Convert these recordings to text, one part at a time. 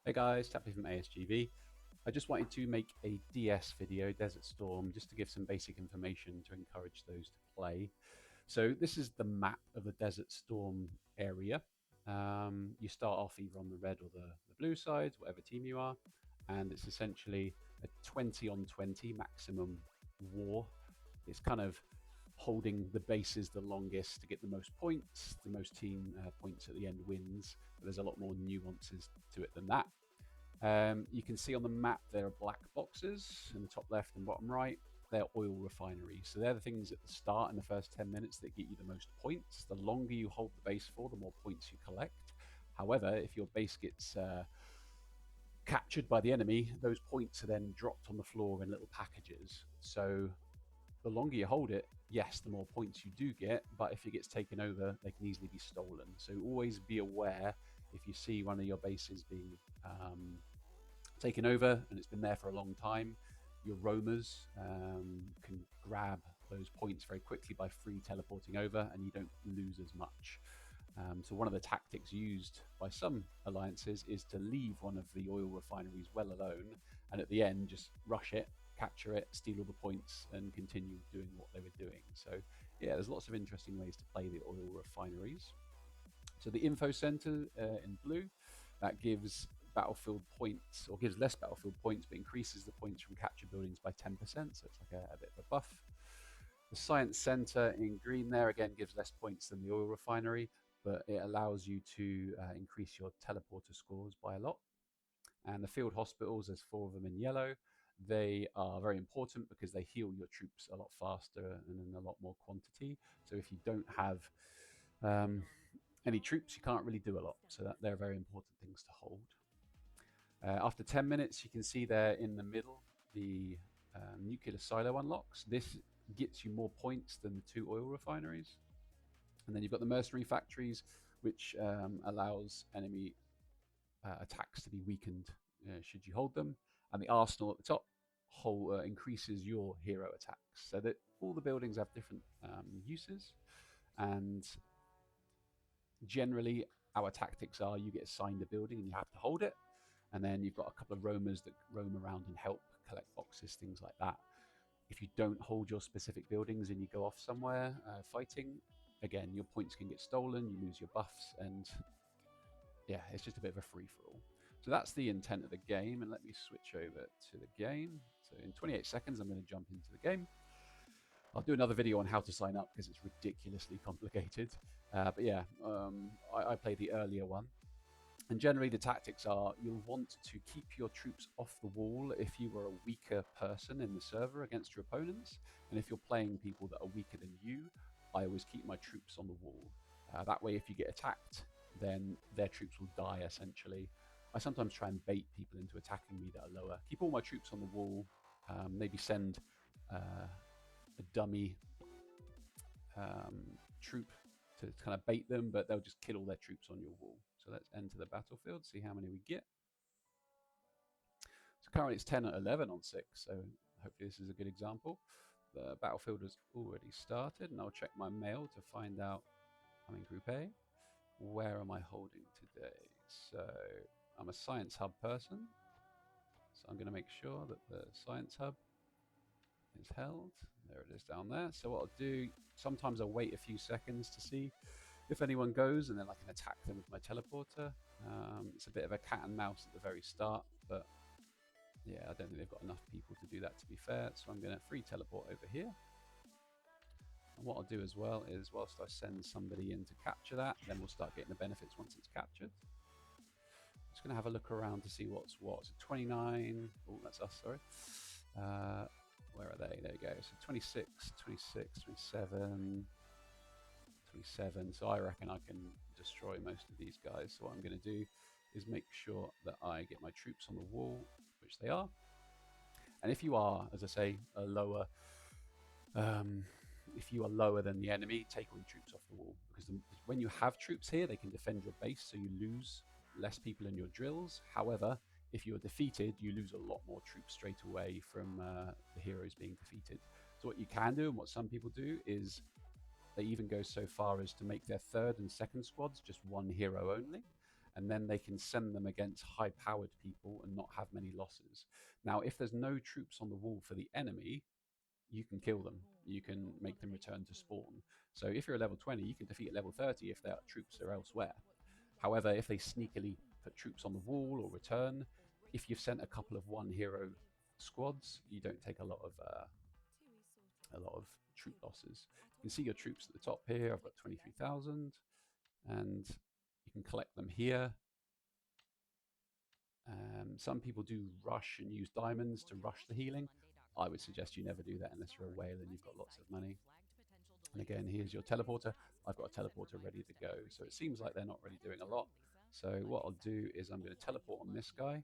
Hey guys, Tapley from ASGV. I just wanted to make a DS video, Desert Storm, just to give some basic information to encourage those to play. So this is the map of the Desert Storm area. You start off either on the red or the blue sides, whatever team you are, and it's essentially a 20 on 20 maximum war. It's kind of holding the bases the longest to get the most points. The most team points at the end wins, but there's a lot more nuances to it than that. You can see on the map there are black boxes in the top left and bottom right. They're oil refineries. So they're the things at the start in the first 10 minutes that get you the most points. The longer you hold the base for, the more points you collect. However, if your base gets captured by the enemy, those points are then dropped on the floor in little packages. So the longer you hold it, yes, the more points you do get, but if it gets taken over, they can easily be stolen. So always be aware if you see one of your bases being taken over and it's been there for a long time, your roamers can grab those points very quickly by free teleporting over, and you don't lose as much. So one of the tactics used by some alliances is to leave one of the oil refineries well alone, and at the end just rush it, capture it, steal all the points, and continue doing what they were doing. So yeah, there's lots of interesting ways to play the oil refineries. So the info center in blue, that gives battlefield points, or gives less battlefield points, but increases the points from captured buildings by 10%. So it's like a bit of a buff. The science center in green there again gives less points than the oil refinery, but it allows you to increase your teleporter scores by a lot. And the field hospitals, there's 4 of them in yellow. They are very important because they heal your troops a lot faster and in a lot more quantity. So if you don't have um, any troops, you can't really do a lot. So they're very important things to hold. After 10 minutes, you can see there in the middle the nuclear silo unlocks. This gets you more points than the 2 oil refineries. And then you've got the mercenary factories, which allows enemy attacks to be weakened should you hold them. And the arsenal at the top increases your hero attacks. So that all the buildings have different uses. And generally, our tactics are you get assigned a building and you have to hold it. And then you've got a couple of roamers that roam around and help collect boxes, things like that. If you don't hold your specific buildings and you go off somewhere fighting, again, your points can get stolen, you lose your buffs, and yeah, it's just a bit of a free for all. So that's the intent of the game, and let me switch over to the game. So in 28 seconds, I'm going to jump into the game. I'll do another video on how to sign up because it's ridiculously complicated. But yeah, I played the earlier one. And generally, the tactics are you'll want to keep your troops off the wall if you are a weaker person in the server against your opponents. And if you're playing people that are weaker than you, I always keep my troops on the wall. That way, if you get attacked, then their troops will die essentially. I sometimes try and bait people into attacking me that are lower. Keep all my troops on the wall. Maybe send a dummy troop to kind of bait them, but they'll just kill all their troops on your wall. So let's enter the battlefield, see how many we get. So currently it's 10 at 11 on 6, so hopefully this is a good example. The battlefield has already started, and I'll check my mail to find out I'm in Group A. Where am I holding today? So I'm a Science Hub person, so I'm going to make sure that the Science Hub is held. There it is down there. So what I'll do, sometimes I'll wait a few seconds to see if anyone goes, and then I can attack them with my teleporter. It's a bit of a cat and mouse at the very start, but yeah, I don't think they've got enough people to do that, to be fair. So I'm going to free teleport over here. And what I'll do as well is, whilst I send somebody in to capture that, then we'll start getting the benefits once it's captured. Just going to have a look around to see what's what. So 29, oh, that's us, sorry. Where are they? There you go. So 26, 26, 27, 27. So I reckon I can destroy most of these guys. So what I'm going to do is make sure that I get my troops on the wall, which they are. And if you are, as I say, a lower, if you are lower than the enemy, take all your troops off the wall. Because when you have troops here, they can defend your base, so you lose less people in your drills. However, if you're defeated, you lose a lot more troops straight away from the heroes being defeated. So what you can do, and what some people do, is they even go so far as to make their third and second squads just one hero only. and then they can send them against high-powered people and not have many losses. Now, if there's no troops on the wall for the enemy, you can kill them. You can make them return to spawn. So if you're a level 20, you can defeat at level 30 if their troops are elsewhere. However, if they sneakily put troops on the wall or return, if you've sent a couple of one hero squads, you don't take a lot of troop losses. You can see your troops at the top here. I've got 23,000, and you can collect them here. Some people do rush and use diamonds to rush the healing. I would suggest you never do that unless you're a whale and you've got lots of money. And again, here's your teleporter. I've got a teleporter ready to go. So it seems like they're not really doing a lot. So what I'll do is I'm going to teleport on this guy.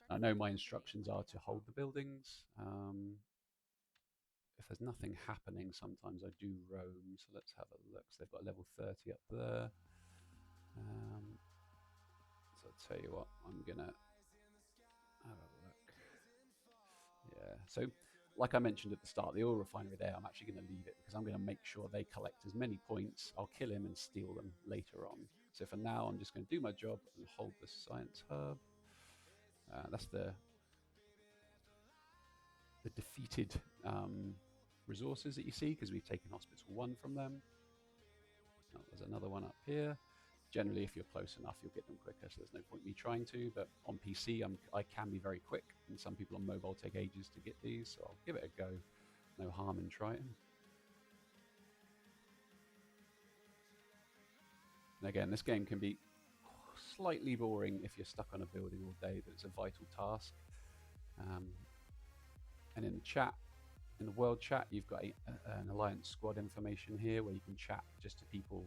I know my instructions are to hold the buildings. If there's nothing happening, sometimes I do roam. So let's have a look. So they've got level 30 up there. So I'll tell you what, I'm going to have a look. Yeah, so like I mentioned at the start, the oil refinery there, I'm actually going to leave it because I'm going to make sure they collect as many points. I'll kill him and steal them later on. So for now, I'm just going to do my job and hold the science hub. That's the defeated resources that you see because we've taken Hospital 1 from them. Oh, there's another one up here. Generally, if you're close enough, you'll get them quicker, so there's no point me trying to. But on PC, I can be very quick, and some people on mobile take ages to get these, so I'll give it a go. No harm in trying. And again, this game can be slightly boring if you're stuck on a building all day, but it's a vital task. And in the chat, in the world chat, you've got an Alliance squad information here where you can chat just to people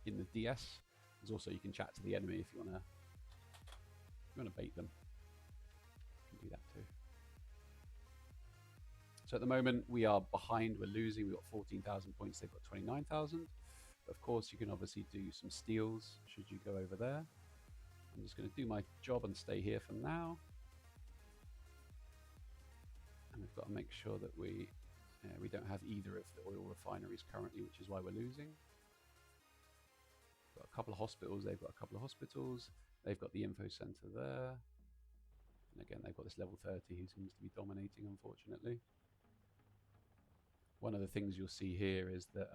in the DS. There's also, you can chat to the enemy if you want to bait them. You can do that too. So at the moment we are behind, we're losing. We've got 14,000 points, they've got 29,000. Of course, you can obviously do some steals should you go over there. I'm just going to do my job and stay here for now. And we've got to make sure that we don't have either of the oil refineries currently, which is why we're losing. Got a couple of hospitals, they've got a couple of hospitals. They've got the info center there. And again, they've got this level 30 who seems to be dominating, unfortunately. One of the things you'll see here is that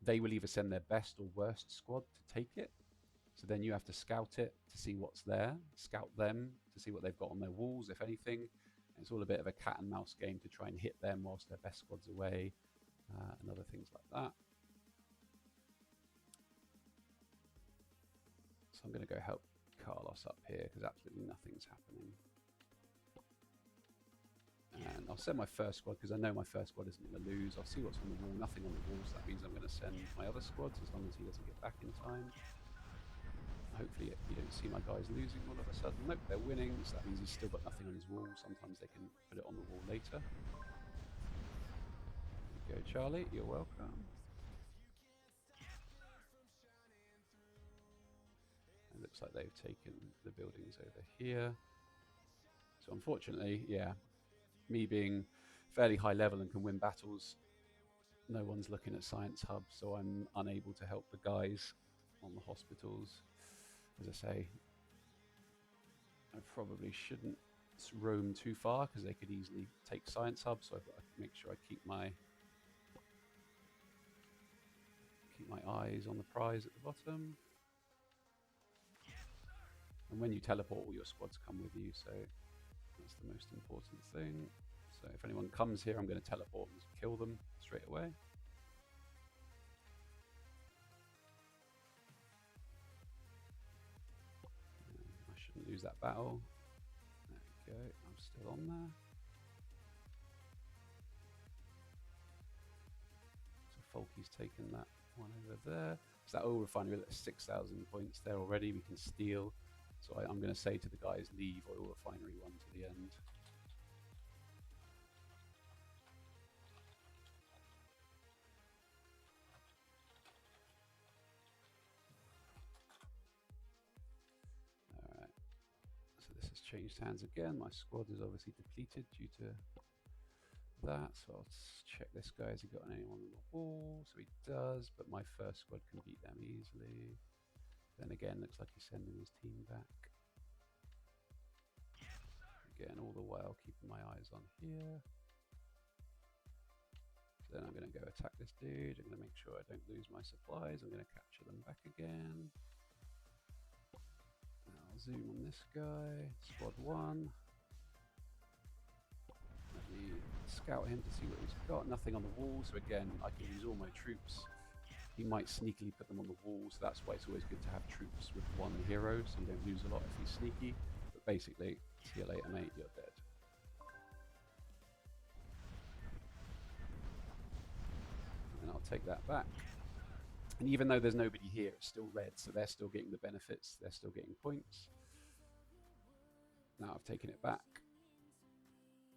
they will either send their best or worst squad to take it. So then you have to scout it to see what's there, scout them to see what they've got on their walls, if anything. And it's all a bit of a cat and mouse game to try and hit them whilst their best squad's away, and other things like that. So I'm going to go help Carlos up here because absolutely nothing's happening. And I'll send my first squad because I know my first squad isn't going to lose. I'll see what's on the wall. Nothing on the wall, so that means I'm going to send my other squads as long as he doesn't get back in time. Hopefully you don't see my guys losing all of a sudden. Nope, they're winning, so that means he's still got nothing on his wall. Sometimes they can put it on the wall later. There you go, Charlie, you're welcome. It looks like they've taken the buildings over here. So unfortunately, yeah, me being fairly high level and can win battles, no one's looking at Science Hub, so I'm unable to help the guys on the hospitals. As I say, I probably shouldn't roam too far because they could easily take Science Hub, so I've got to make sure I keep my eyes on the prize at the bottom. And when you teleport, all your squads come with you, so that's the most important thing. So if anyone comes here, I'm going to teleport and kill them straight away. I shouldn't lose that battle. There we go, I'm still on there. So Folky's taken that one over there. So that oil refinery, that's 6,000 points there already. We can steal. So I'm going to say to the guys, leave oil refinery 1 to the end. Alright, so this has changed hands again. My squad is obviously depleted due to that. So I'll check this guy. Has he got anyone on the wall? So he does, but my first squad can beat them easily. Then again, looks like he's sending his team back. Again, all the while keeping my eyes on here. So then I'm going to go attack this dude. I'm going to make sure I don't lose my supplies. I'm going to capture them back again. I'll zoom on this guy, squad 1. Let me scout him to see what he's got. Nothing on the wall, so again, I can use all my troops. He might sneakily put them on the wall, so that's why it's always good to have troops with one hero, so you don't lose a lot if he's sneaky. But basically, see you later, mate, you're dead. And I'll take that back. And even though there's nobody here, it's still red, so they're still getting the benefits, they're still getting points. Now I've taken it back.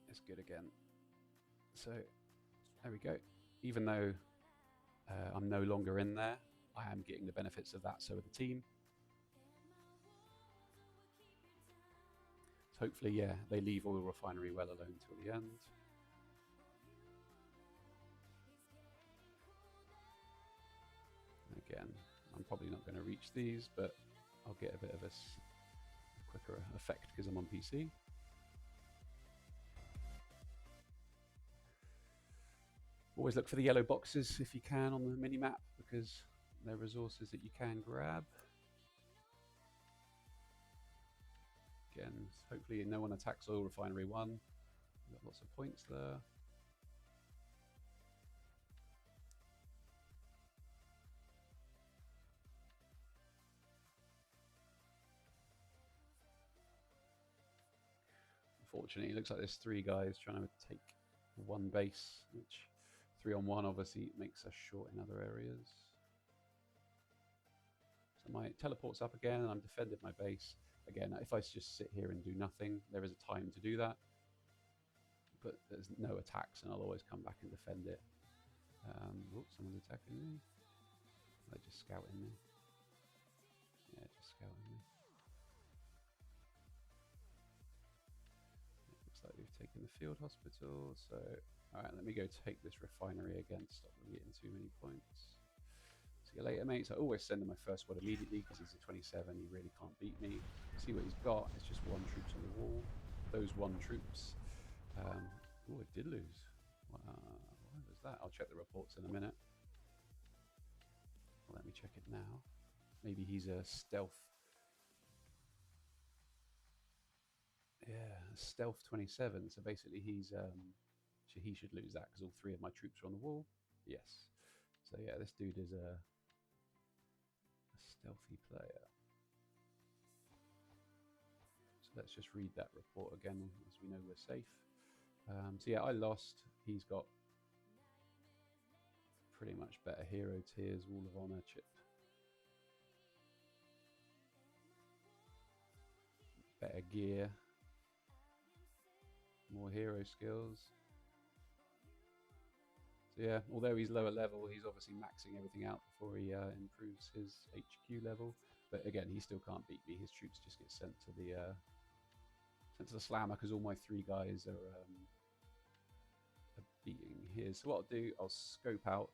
It's good again. So, there we go. Even though I'm no longer in there, I am getting the benefits of that, so with the team. So hopefully, yeah, they leave Oil Refinery well alone till the end. Again, I'm probably not going to reach these, but I'll get a bit of a quicker effect because I'm on PC. Always look for the yellow boxes if you can on the mini-map because they're resources that you can grab. Again, hopefully no one attacks Oil Refinery 1. We've got lots of points there. Unfortunately, it looks like there's 3 guys trying to take one base, which 3-on-1 obviously makes us short in other areas. So my teleport's up again and I'm defending my base. Again, if I just sit here and do nothing, there is a time to do that. But there's no attacks and I'll always come back and defend it. Oops, someone's attacking me. They're just scouting me. Yeah, just scouting me. Looks like we've taken the field hospital. So, alright, let me go take this refinery again to stop them getting too many points. See you later, mates. I always send him my first squad immediately because he's a 27. He really can't beat me. See what he's got. It's just 1 troops on the wall. Those 1 troops. Oh, it did lose. Why was that? I'll check the reports in a minute. Let me check it now. Maybe he's a stealth. Yeah, stealth 27. So basically, he should lose that because all 3 of my troops are on the wall. Yes. So yeah, this dude is a stealthy player. So let's just read that report again, as we know we're safe. So yeah, I lost. He's got pretty much better hero tiers, Wall of Honor chip. Better gear. More hero skills. So yeah, although he's lower level, he's obviously maxing everything out before he improves his HQ level. But again, he still can't beat me. His troops just get sent to the slammer because all my 3 guys are beating his. So what I'll do, I'll scope out.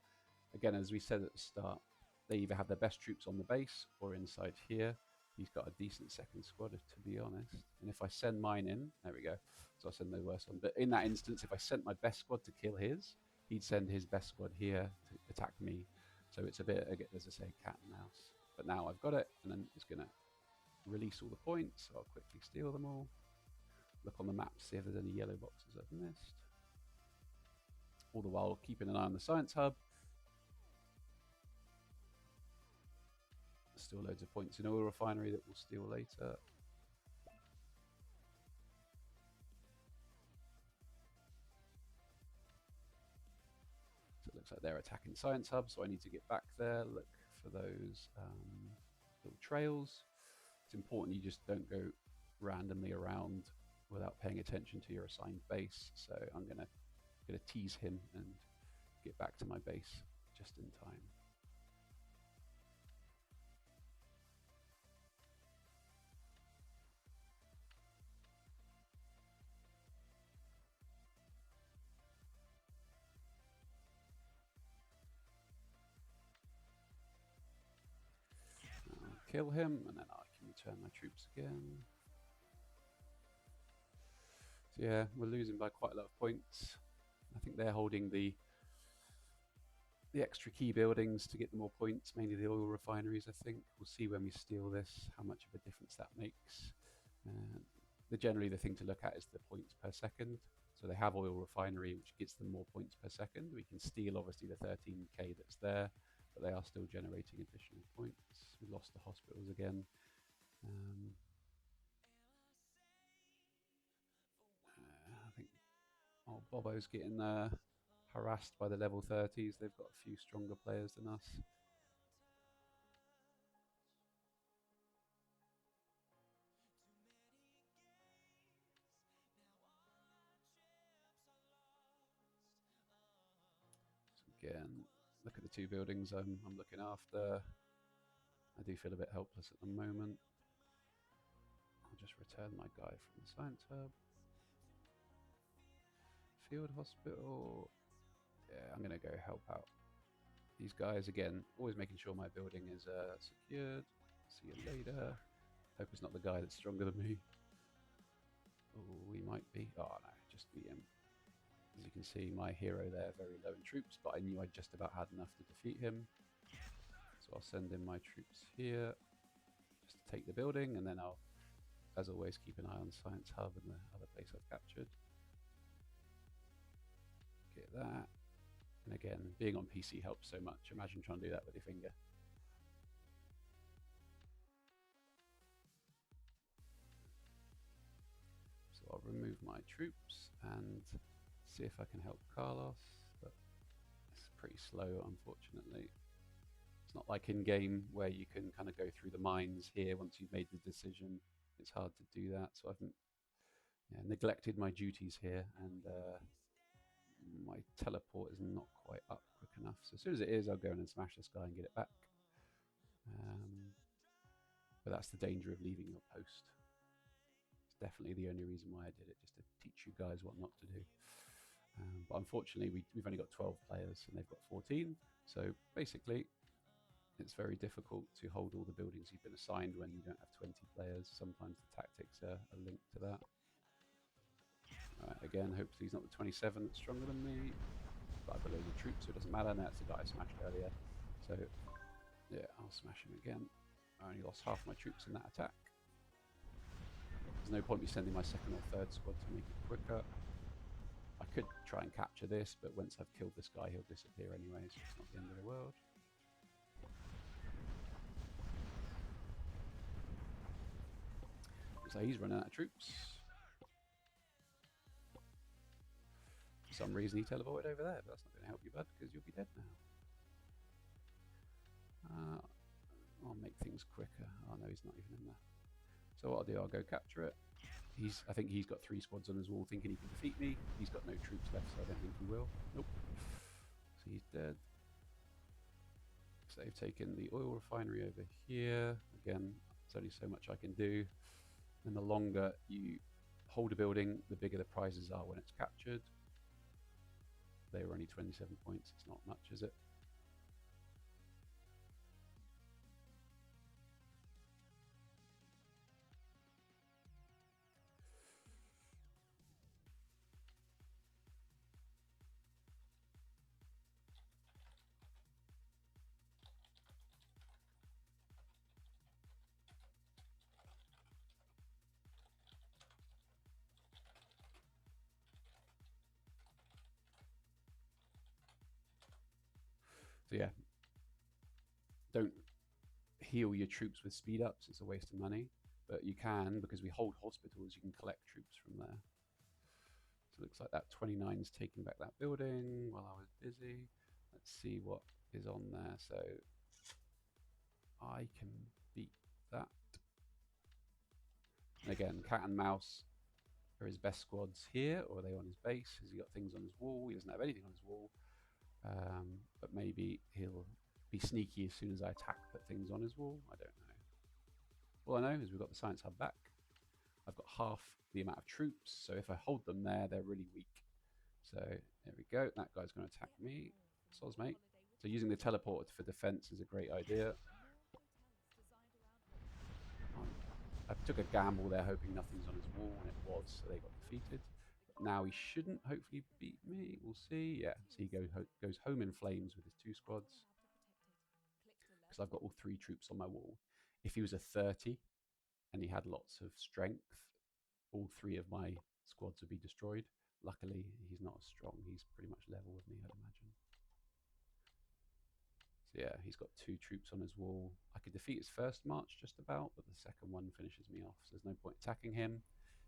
Again, as we said at the start, they either have their best troops on the base or inside here. He's got a decent second squad, to be honest. And if I send mine in, there we go. So I'll send the worst one. But in that instance, if I sent my best squad to kill his, he'd send his best squad here to attack me. So it's a bit, as I say, cat and mouse. But now I've got it, and then it's going to release all the points. So I'll quickly steal them all. Look on the map to see if there's any yellow boxes I've missed. All the while keeping an eye on the science hub. Still loads of points in Oil Refinery that we'll steal later. So it looks like they're attacking Science Hub, so I need to get back there, look for those little trails. It's important you just don't go randomly around without paying attention to your assigned base. So I'm gonna tease him and get back to my base just in time. kill him, and then I can return my troops again. So yeah, we're losing by quite a lot of points. I think they're holding the extra key buildings to get the more points, mainly the oil refineries, I think. We'll see when we steal this how much of a difference that makes. Generally, the thing to look at is the points per second. So they have oil refinery, which gets them more points per second. We can steal, obviously, the 13k that's there, but they are still generating additional points. We lost the hospitals again. I think Bobo's getting harassed by the level 30s. They've got a few stronger players than us. Again, look at the two buildings I'm looking after. I do feel a bit helpless at the moment. I'll just return my guy from the science hub. Field hospital. Yeah, I'm going to go help out these guys again. Always making sure my building is secured. See you later. Hope it's not the guy that's stronger than me. Oh, we might be. Oh no, just beat him. As you can see, my hero there, very low in troops, but I knew I just about had enough to defeat him. So I'll send in my troops here just to take the building, and then I'll, as always, keep an eye on Science Hub and the other place I've captured. Get that. And again, being on PC helps so much. Imagine trying to do that with your finger. So I'll remove my troops and see if I can help Carlos, but it's pretty slow, unfortunately. It's not like in game where you can kind of go through the mines here once you've made the decision. It's hard to do that, so I've neglected my duties here, and my teleport is not quite up quick enough. So as soon as it is, I'll go in and smash this guy and get it back. But that's the danger of leaving your post. It's definitely the only reason why I did it, just to teach you guys what not to do. But unfortunately, we've only got 12 players and they've got 14. So basically, it's very difficult to hold all the buildings you've been assigned when you don't have 20 players. Sometimes the tactics are linked to that. Again, hopefully he's not the 27 that's stronger than me. But I below the troops, so it doesn't matter. That's the guy I smashed earlier. So yeah, I'll smash him again. I only lost half my troops in that attack. There's no point me sending my second or third squad to make it quicker. I could try and capture this, but once I've killed this guy, he'll disappear anyway, so it's not the end of the world. So he's running out of troops. For some reason he teleported over there, but that's not going to help you, bud, because you'll be dead now. I'll make things quicker. Oh no, he's not even in there. So what I'll do, I'll go capture it. I think he's got 3 squads on his wall thinking he can defeat me. He's got no troops left, so I don't think he will. Nope. So he's dead. So they've taken the oil refinery over here. Again, there's only so much I can do. And the longer you hold a building, the bigger the prizes are when it's captured. They were only 27 points. It's not much, is it? So yeah, don't heal your troops with speed ups. It's a waste of money, but you can, because we hold hospitals, you can collect troops from there. So it looks like that 29's taking back that building while I was busy. Let's see what is on there. So I can beat that. And again, cat and mouse are his best squads here, or are they on his base? Has he got things on his wall? He doesn't have anything on his wall. But maybe he'll be sneaky as soon as I attack, put things on his wall. I don't know. All I know is we've got the science hub back. I've got half the amount of troops, so if I hold them there, they're really weak. So there we go. That guy's going to attack me. Soz, mate. So using the teleporter for defense is a great idea. took a gamble there, hoping nothing's on his wall, and it was, so they got defeated. But now he shouldn't hopefully beat me. We'll see. Yeah, so he goes home in flames with his 2 squads because I've got all 3 troops on my wall. If he was a 30 and he had lots of strength, all 3 of my squads would be destroyed. Luckily, he's not as strong. He's pretty much level with me, I'd imagine. So yeah, he's got 2 troops on his wall. I could defeat his first march just about, but the second one finishes me off. So there's no point attacking him.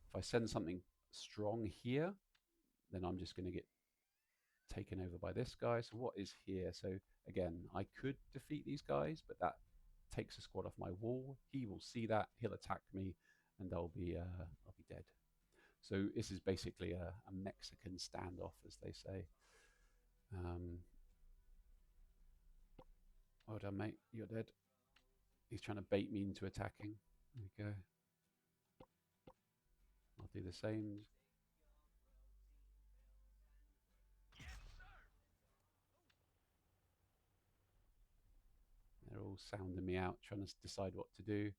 If I send something strong here, then I'm just going to get taken over by this guy. So what is here? So again, I could defeat these guys, but that takes a squad off my wall. He will see that, he'll attack me, and I'll be dead. So this is basically a Mexican standoff, as they say. Well done, mate. You're dead. He's trying to bait me into attacking. There we go. I'll do the same. They're all sounding me out, trying to decide what to do.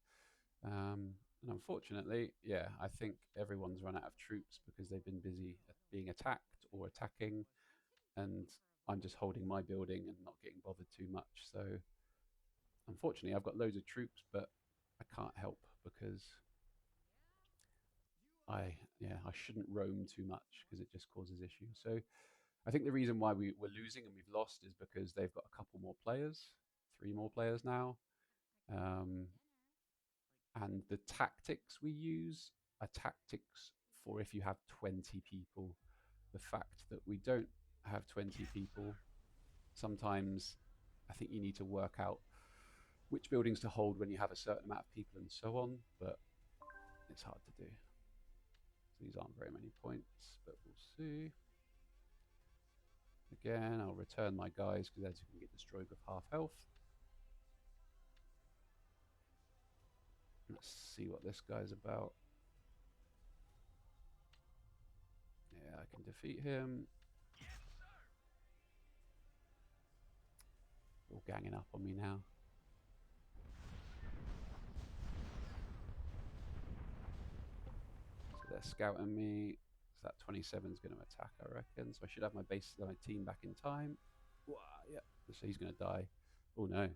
And unfortunately, yeah, I think everyone's run out of troops because they've been busy being attacked or attacking, and I'm just holding my building and not getting bothered too much. So unfortunately, I've got loads of troops, but I can't help because I shouldn't roam too much because it just causes issues. So I think the reason why we're losing and we've lost is because they've got a couple more players, 3 more players now. And the tactics we use are tactics for if you have 20 people. The fact that we don't have 20 people, sometimes I think you need to work out which buildings to hold when you have a certain amount of people and so on, but it's hard to do. So these aren't very many points, but we'll see. Again, I'll return my guys because as you can get destroyed with half health. Let's see what this guy's about. Yeah, I can defeat him. All ganging up on me now. So they're scouting me. So that 27 is going to attack, I reckon. So I should have my team back in time. Wow, yeah. So he's going to die. Oh no.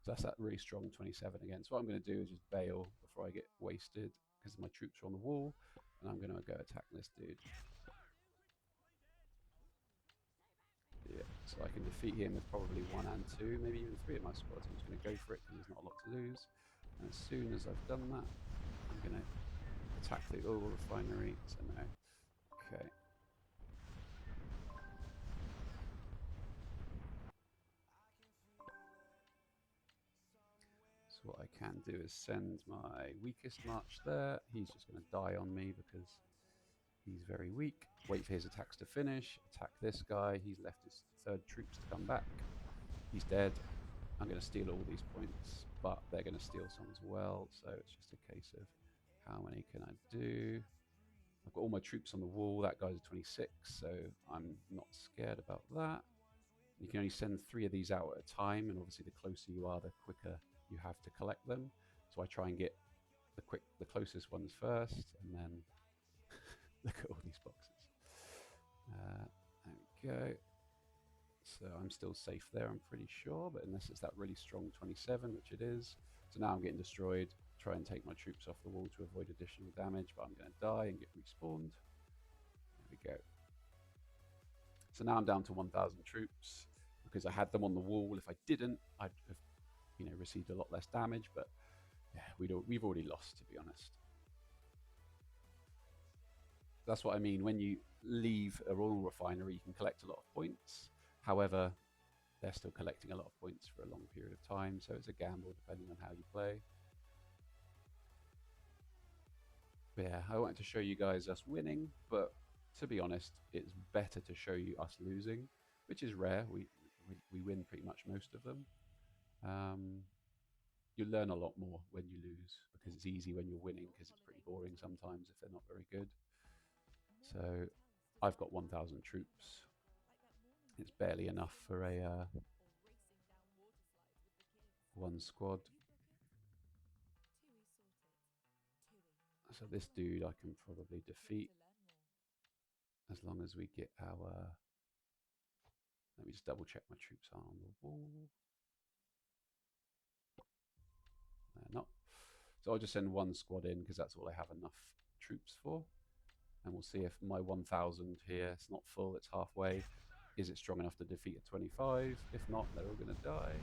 So that's that really strong 27 again. So what I'm going to do is just bail before I get wasted because my troops are on the wall. And I'm going to go attack this dude. Yeah, so I can defeat him with probably 1 and 2, maybe even 3 of my squads. I'm just going to go for it because there's not a lot to lose. And as soon as I've done that, I'm going to attack the oil refinery. So no. Okay. So what I can do is send my weakest march there. He's just going to die on me because he's very weak. Wait for his attacks to finish. Attack this guy. He's left his 3rd troops to come back. He's dead. I'm going to steal all these points, but they're going to steal some as well. So it's just a case of how many can I do? I've got all my troops on the wall. That guy's a 26, so I'm not scared about that. You can only send 3 of these out at a time, and obviously the closer you are, the quicker you have to collect them. So I try and get the closest ones first, and then look at all these boxes. There we go. So I'm still safe there, I'm pretty sure, but unless it's that really strong 27, which it is. So now I'm getting destroyed. Try and take my troops off the wall to avoid additional damage, but I'm going to die and get respawned. There we go. So now I'm down to 1,000 troops because I had them on the wall. If I didn't, I'd have, received a lot less damage, but yeah, we've already lost, to be honest. That's what I mean. When you leave a oil refinery, you can collect a lot of points. However, they're still collecting a lot of points for a long period of time, so it's a gamble depending on how you play. But yeah, I wanted to show you guys us winning, but to be honest, it's better to show you us losing, which is rare. We win pretty much most of them. You learn a lot more when you lose because it's easy when you're winning because it's pretty boring sometimes if they're not very good. So I've got 1,000 troops. It's barely enough for a 1 squad. So this dude I can probably defeat as long as we get our... Let me just double check my troops are on the wall. They're not. So I'll just send one squad in because that's all I have enough troops for. And we'll see if my 1,000 here, it's not full, it's halfway. Is it strong enough to defeat a 25? If not, they're all going to die.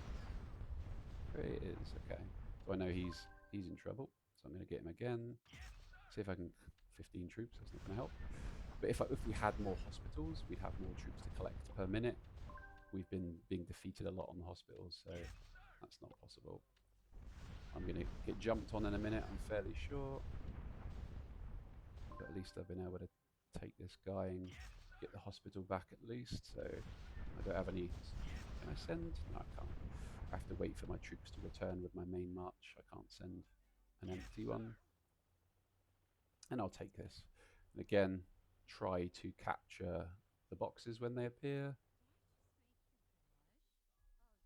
There it is, okay. So I know he's in trouble. So I'm going to get him again. See if I can... 15 troops, that's not going to help. But if we had more hospitals, we'd have more troops to collect per minute. We've been being defeated a lot on the hospitals, so that's not possible. I'm going to get jumped on in a minute, I'm fairly sure. But at least I've been able to take this guy and get the hospital back at least. So I don't have any... Can I send? No, I can't. I have to wait for my troops to return with my main march. I can't send an empty one. And I'll take this. And again, try to capture the boxes when they appear.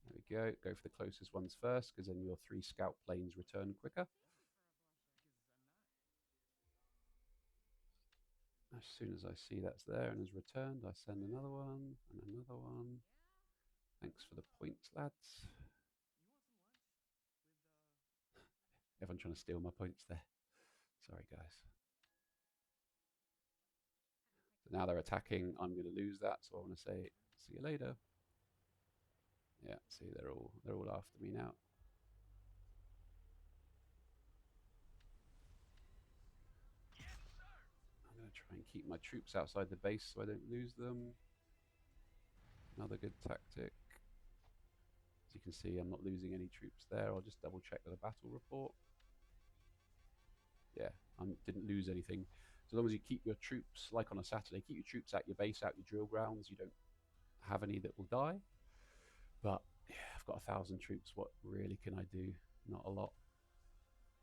There we go. Go for the closest ones first, because then your 3 scout planes return quicker. As soon as I see that's there and has returned, I send another one and another one. Thanks for the points, lads. Everyone trying to steal my points there. Sorry, guys. So now they're attacking. I'm going to lose that, so I want to say see you later. Yeah, see, they're all after me now. I'm going to try and keep my troops outside the base so I don't lose them. Another good tactic. As you can see, I'm not losing any troops there. I'll just double check the battle report. Yeah, I didn't lose anything. So long as you keep your troops, like on a Saturday, keep your troops at your base, out your drill grounds, you don't have any that will die. But yeah, I've got 1,000 troops. What really can I do? Not a lot.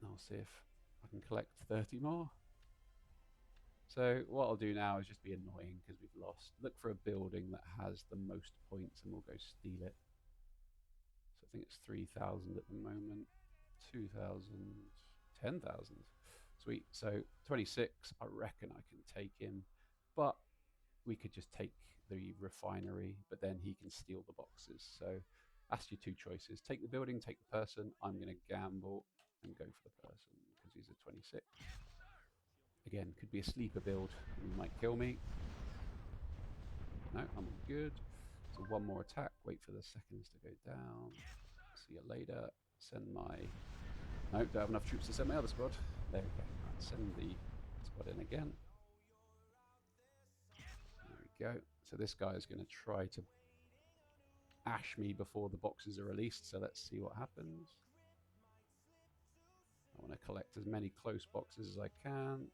I'll see if I can collect 30 more. So what I'll do now is just be annoying because we've lost. Look for a building that has the most points and we'll go steal it. So I think it's 3,000 at the moment. 2,000, 10,000. Sweet. So 26, I reckon I can take him. But we could just take the refinery, but then he can steal the boxes. So that's your 2 choices. Take the building, take the person. I'm going to gamble and go for the person because he's a 26. Again, could be a sleeper build and he might kill me. No, I'm all good. So one more attack. Wait for the seconds to go down. See you later. Send my... No, don't have enough troops to send my other squad. There we go. Right, send the squad in again. There we go. So this guy is going to try to ash me before the boxes are released. So let's see what happens. I want to collect as many close boxes as I can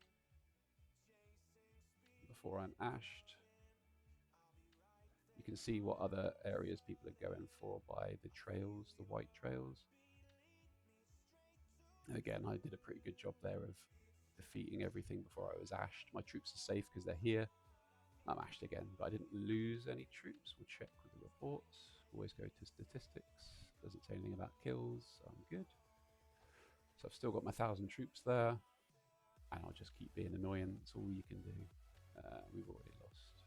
before I'm ashed. You can see what other areas people are going for by the trails, the white trails. Again, I did a pretty good job there of defeating everything before I was ashed. My troops are safe because they're here. I'm ashed again, but I didn't lose any troops. We'll check with the reports. Always go to statistics. Doesn't say anything about kills, so I'm good. So I've still got my 1,000 troops there. And I'll just keep being annoying. That's all you can do. We've already lost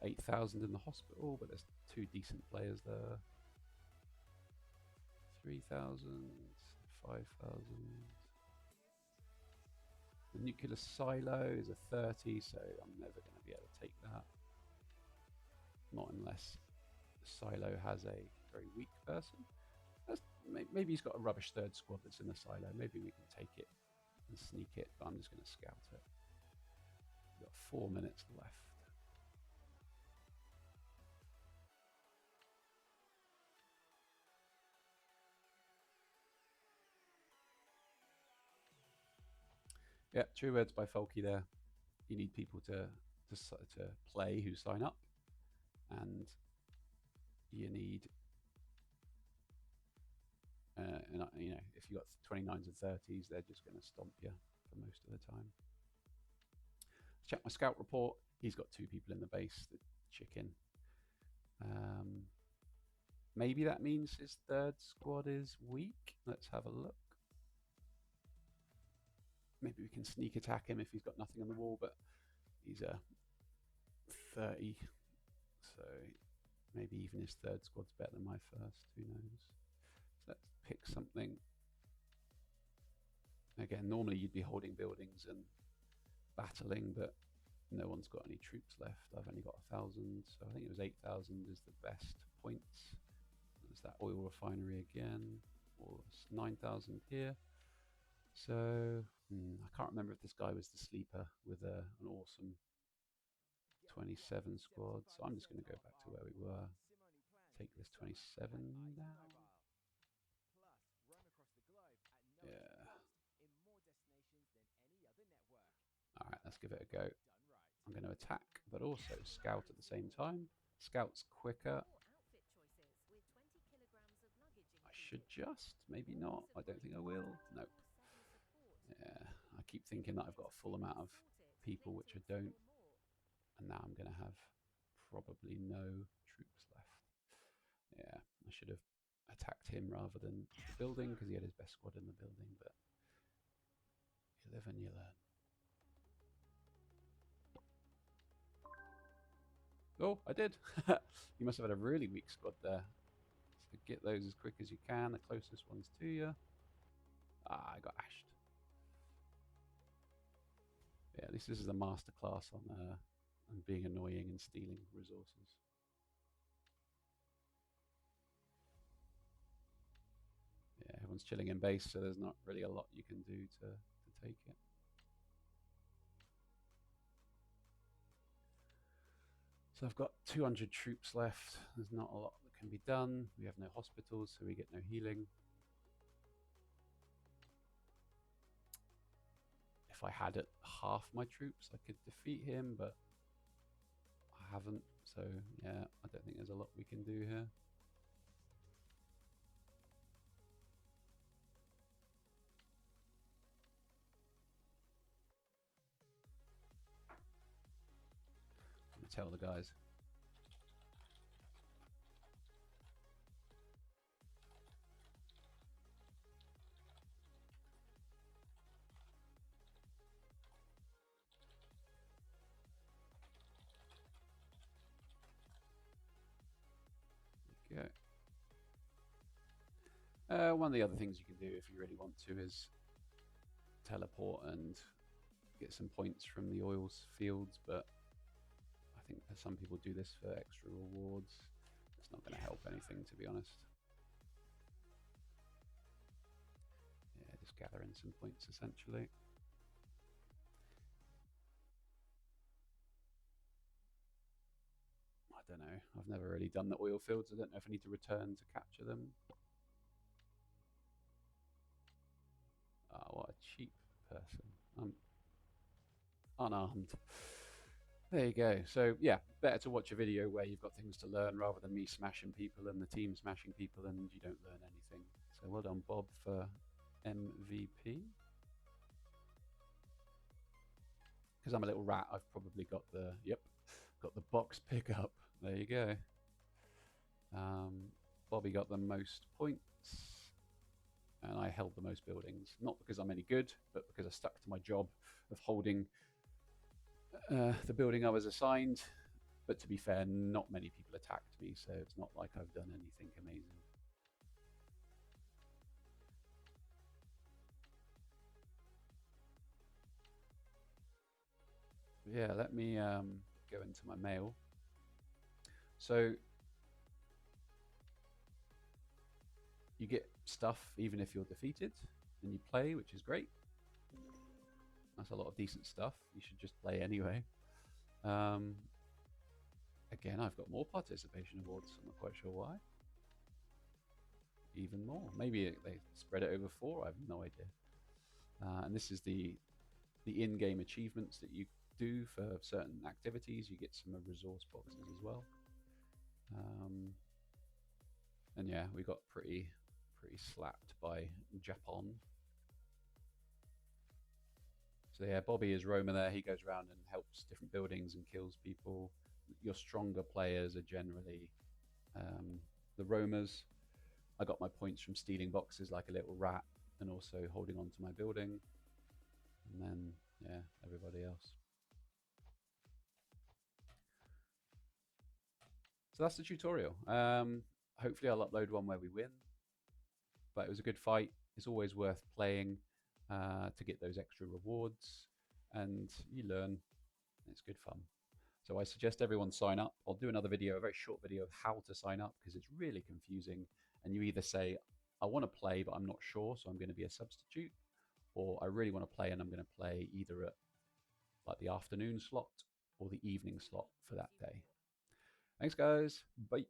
8,000 in the hospital, but there's 2 decent players there. 3,000, 5,000. The nuclear silo is a 30, so I'm never going to be able to take that. Not unless the silo has a very weak person. Maybe he's got a rubbish 3rd squad that's in the silo. Maybe we can take it and sneak it, but I'm just going to scout it. We've got 4 minutes left. Yeah, true words by Folky there. You need people to play who sign up, and you need, you know, if you got 29s and 30s, they're just going to stomp you for most of the time. Let's check my scout report. He's got 2 people in the base. The chicken. Maybe that means his 3rd squad is weak. Let's have a look. can sneak attack him if he's got nothing on the wall, but he's a 30, so maybe even his third squad's better than my first, who knows. So let's pick something. Again, normally you'd be holding buildings and battling, but no one's got any troops left. I've only got 1,000, so I think it was 8,000 is the best points. There's that oil refinery again, or 9,000 here. So I can't remember if this guy was the sleeper with an awesome 27 squad. So I'm just going to go back to where we were. Take this 27 down. Yeah. All right, let's give it a go. I'm going to attack, but also scout at the same time. Scout's quicker. I should just, maybe not. I don't think I will. Nope. Yeah, I keep thinking that I've got a full amount of people, which I don't. And now I'm going to have probably no troops left. Yeah, I should have attacked him rather than the building because he had his best squad in the building, but you live and you learn. Oh, I did. You must have had a really weak squad there. So get those as quick as you can. The closest ones to you. Ah, I got ashed. Yeah, at least this is a masterclass on being annoying and stealing resources. Yeah, everyone's chilling in base, so there's not really a lot you can do to take it. So I've got 200 troops left. There's not a lot that can be done. We have no hospitals, so we get no healing. If I had half my troops, I could defeat him, but I haven't. So yeah, I don't think there's a lot we can do here. I'm gonna tell the guys. There we go. One of the other things you can do if you really want to is teleport and get some points from the oil fields, but I think some people do this for extra rewards. It's not going to help anything, to be honest. Yeah, just gathering some points essentially. I don't know. I've never really done the oil fields. I don't know if I need to return to capture them. Oh, what a cheap person. I'm unarmed. There you go. So yeah, better to watch a video where you've got things to learn rather than me smashing people and the team smashing people and you don't learn anything. So well done, Bob, for MVP. Because I'm a little rat, I've probably got the box pickup. There you go. Bobby got the most points, and I held the most buildings. Not because I'm any good, but because I stuck to my job of holding the building I was assigned. But to be fair, not many people attacked me, so it's not like I've done anything amazing. Yeah, let me go into my mail. So you get stuff even if you're defeated and you play, which is great. That's a lot of decent stuff. You should just play anyway. Again, I've got more participation awards. I'm not quite sure why. Even more. Maybe they spread it over 4. I have no idea. And this is the in-game achievements that you do for certain activities. You get some resource boxes as well. And yeah, we got pretty slapped by Japan. So yeah, Bobby is Roma there. He goes around and helps different buildings and kills people. Your stronger players are generally the Romas. I got my points from stealing boxes like a little rat and also holding on to my building. and then, yeah, everybody else. So that's the tutorial. Hopefully I'll upload one where we win, but it was a good fight. It's always worth playing to get those extra rewards, and you learn. It's good fun. So I suggest everyone sign up. I'll do another video, a very short video of how to sign up, because it's really confusing. And you either say, I want to play, but I'm not sure, so I'm going to be a substitute, or I really want to play and I'm going to play either at like the afternoon slot or the evening slot for that day. Thanks, guys. Bye.